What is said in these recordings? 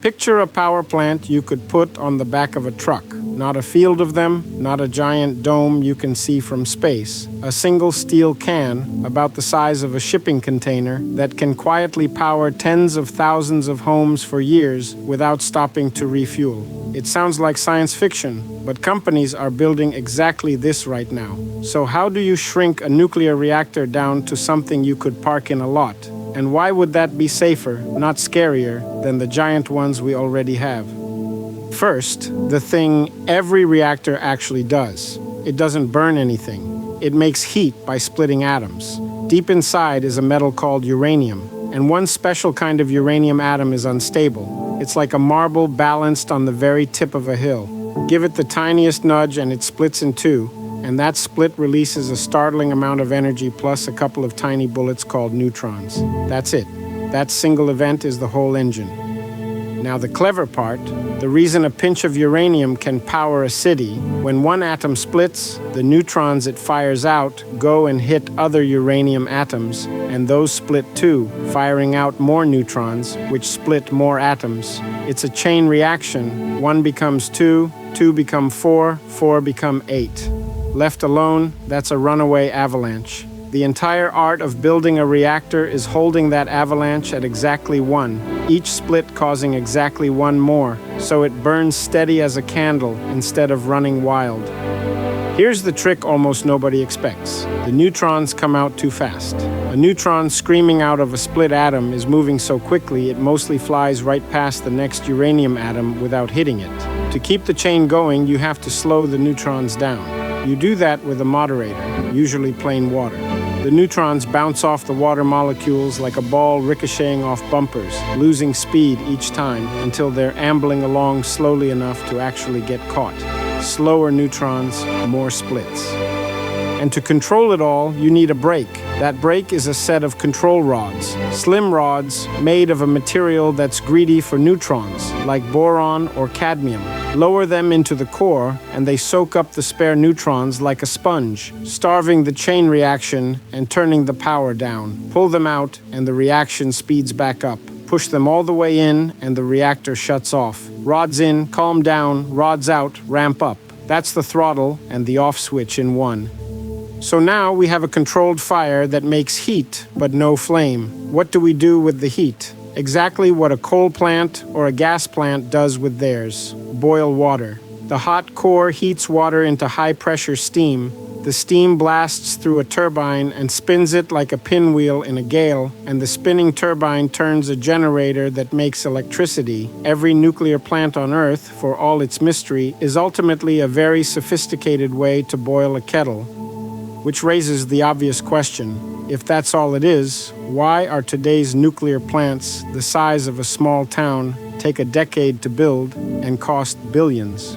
Picture a power plant you could put on the back of a truck. Not a field of them, not a giant dome you can see from space. A single steel can, about the size of a shipping container, that can quietly power tens of thousands of homes for years without stopping to refuel. It sounds like science fiction, but companies are building exactly this right now. So how do you shrink a nuclear reactor down to something you could park in a lot? And why would that be safer, not scarier, than the giant ones we already have? First, the thing every reactor actually does. It doesn't burn anything. It makes heat by splitting atoms. Deep inside is a metal called uranium, and one special kind of uranium atom is unstable. It's like a marble balanced on the very tip of a hill. Give it the tiniest nudge and it splits in two, and that split releases a startling amount of energy plus a couple of tiny bullets called neutrons. That's it. That single event is the whole engine. Now the clever part, the reason a pinch of uranium can power a city, when one atom splits, the neutrons it fires out go and hit other uranium atoms, and those split too, firing out more neutrons, which split more atoms. It's a chain reaction. 1 becomes 2, 2 become 4, 4 become 8. Left alone, that's a runaway avalanche. The entire art of building a reactor is holding that avalanche at exactly 1, each split causing exactly 1 more, so it burns steady as a candle instead of running wild. Here's the trick almost nobody expects. The neutrons come out too fast. A neutron screaming out of a split atom is moving so quickly it mostly flies right past the next uranium atom without hitting it. To keep the chain going, you have to slow the neutrons down. You do that with a moderator, usually plain water. The neutrons bounce off the water molecules like a ball ricocheting off bumpers, losing speed each time until they're ambling along slowly enough to actually get caught. Slower neutrons, more splits. And to control it all, you need a brake. That brake is a set of control rods, slim rods made of a material that's greedy for neutrons, like boron or cadmium. Lower them into the core, and they soak up the spare neutrons like a sponge, starving the chain reaction and turning the power down. Pull them out, and the reaction speeds back up. Push them all the way in, and the reactor shuts off. Rods in, calm down, rods out, ramp up. That's the throttle and the off switch in one. So now we have a controlled fire that makes heat, but no flame. What do we do with the heat? Exactly what a coal plant or a gas plant does with theirs. Boil water. The hot core heats water into high-pressure steam. The steam blasts through a turbine and spins it like a pinwheel in a gale, and the spinning turbine turns a generator that makes electricity. Every nuclear plant on Earth, for all its mystery, is ultimately a very sophisticated way to boil a kettle. Which raises the obvious question, if that's all it is, why are today's nuclear plants the size of a small town, take a decade to build, and cost billions?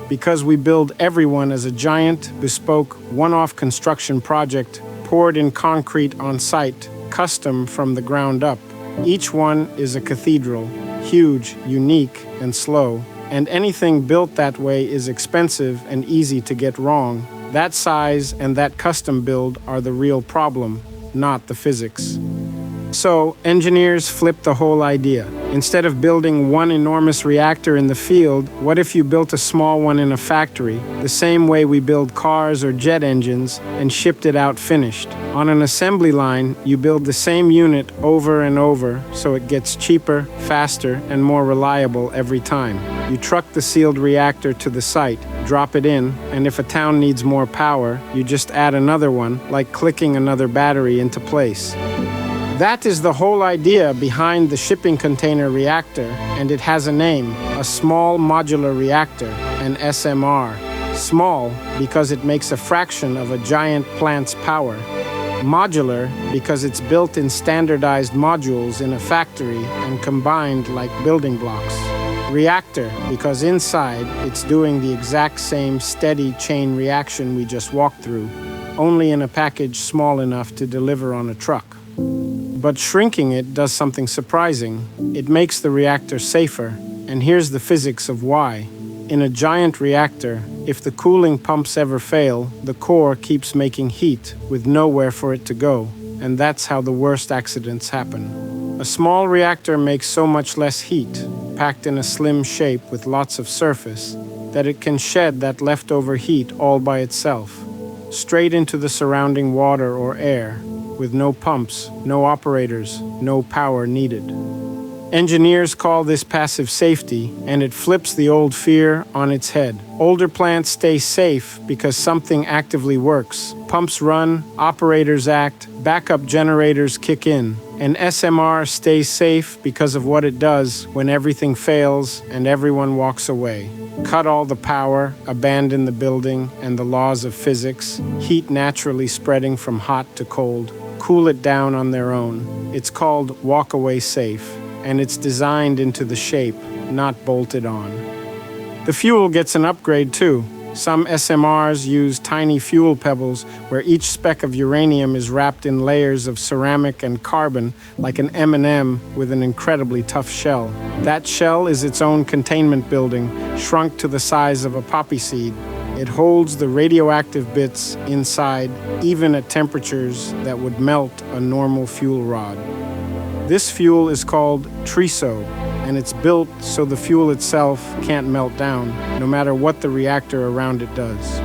Because we build everyone as a giant, bespoke, one-off construction project, poured in concrete on site, custom from the ground up. Each one is a cathedral, huge, unique, and slow, and anything built that way is expensive and easy to get wrong. That size and that custom build are the real problem, not the physics. So, engineers flipped the whole idea. Instead of building one enormous reactor in the field, what if you built a small one in a factory, the same way we build cars or jet engines, and shipped it out finished? On an assembly line, you build the same unit over and over, so it gets cheaper, faster, and more reliable every time. You truck the sealed reactor to the site, drop it in, and if a town needs more power, you just add another one, like clicking another battery into place. That is the whole idea behind the shipping container reactor, and it has a name, a Small Modular Reactor, an SMR. Small because it makes a fraction of a giant plant's power. Modular because it's built in standardized modules in a factory and combined like building blocks. Reactor because inside it's doing the exact same steady chain reaction we just walked through, only in a package small enough to deliver on a truck. But shrinking it does something surprising. It makes the reactor safer, and here's the physics of why. In a giant reactor, if the cooling pumps ever fail, the core keeps making heat with nowhere for it to go, and that's how the worst accidents happen. A small reactor makes so much less heat. packed in a slim shape with lots of surface, that it can shed that leftover heat all by itself, straight into the surrounding water or air, with no pumps, no operators, no power needed. Engineers call this passive safety, and it flips the old fear on its head. Older plants stay safe because something actively works. Pumps run, operators act, backup generators kick in. An SMR stays safe because of what it does when everything fails and everyone walks away. Cut all the power, abandon the building and the laws of physics, heat naturally spreading from hot to cold, cool it down on their own. It's called walk-away safe, and it's designed into the shape, not bolted on. The fuel gets an upgrade too. Some SMRs use tiny fuel pebbles where each speck of uranium is wrapped in layers of ceramic and carbon like an M&M with an incredibly tough shell. That shell is its own containment building, shrunk to the size of a poppy seed. It holds the radioactive bits inside, even at temperatures that would melt a normal fuel rod. This fuel is called TRISO, and it's built so the fuel itself can't melt down, no matter what the reactor around it does.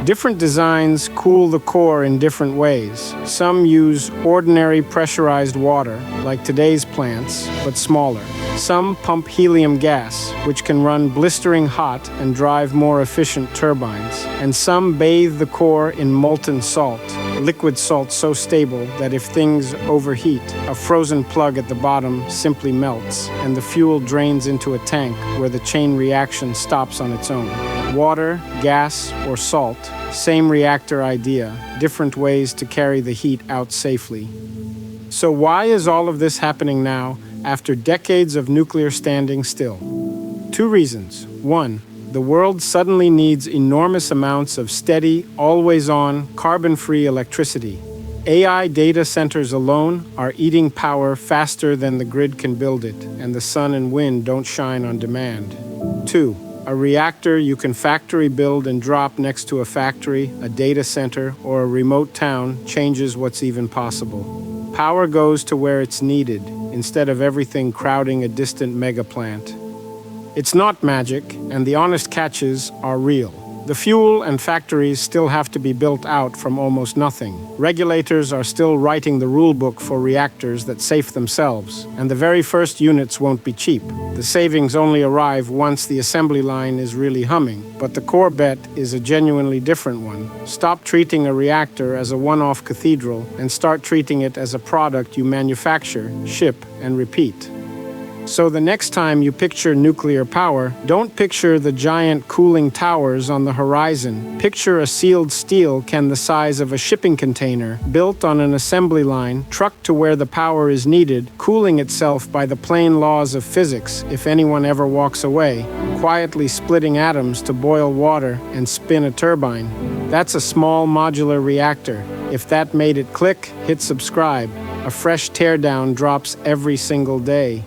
Different designs cool the core in different ways. Some use ordinary pressurized water, like today's plants, but smaller. Some pump helium gas, which can run blistering hot and drive more efficient turbines. And some bathe the core in molten salt, liquid salt so stable that if things overheat, a frozen plug at the bottom simply melts, and the fuel drains into a tank where the chain reaction stops on its own. Water, gas, or salt, same reactor idea, different ways to carry the heat out safely. So why is all of this happening now, after decades of nuclear standing still? Two reasons. One, the world suddenly needs enormous amounts of steady, always-on, carbon-free electricity. AI data centers alone are eating power faster than the grid can build it, and the sun and wind don't shine on demand. Two, a reactor you can factory build and drop next to a factory, a data center, or a remote town changes what's even possible. Power goes to where it's needed, instead of everything crowding a distant mega plant. It's not magic, and the honest catches are real. The fuel and factories still have to be built out from almost nothing. Regulators are still writing the rule book for reactors that safe themselves, and the very first units won't be cheap. The savings only arrive once the assembly line is really humming, but the core bet is a genuinely different one. Stop treating a reactor as a one-off cathedral and start treating it as a product you manufacture, ship, and repeat. So the next time you picture nuclear power, don't picture the giant cooling towers on the horizon. Picture a sealed steel can the size of a shipping container, built on an assembly line, trucked to where the power is needed, cooling itself by the plain laws of physics if anyone ever walks away, quietly splitting atoms to boil water and spin a turbine. That's a small modular reactor. If that made it click, hit subscribe. A fresh teardown drops every single day.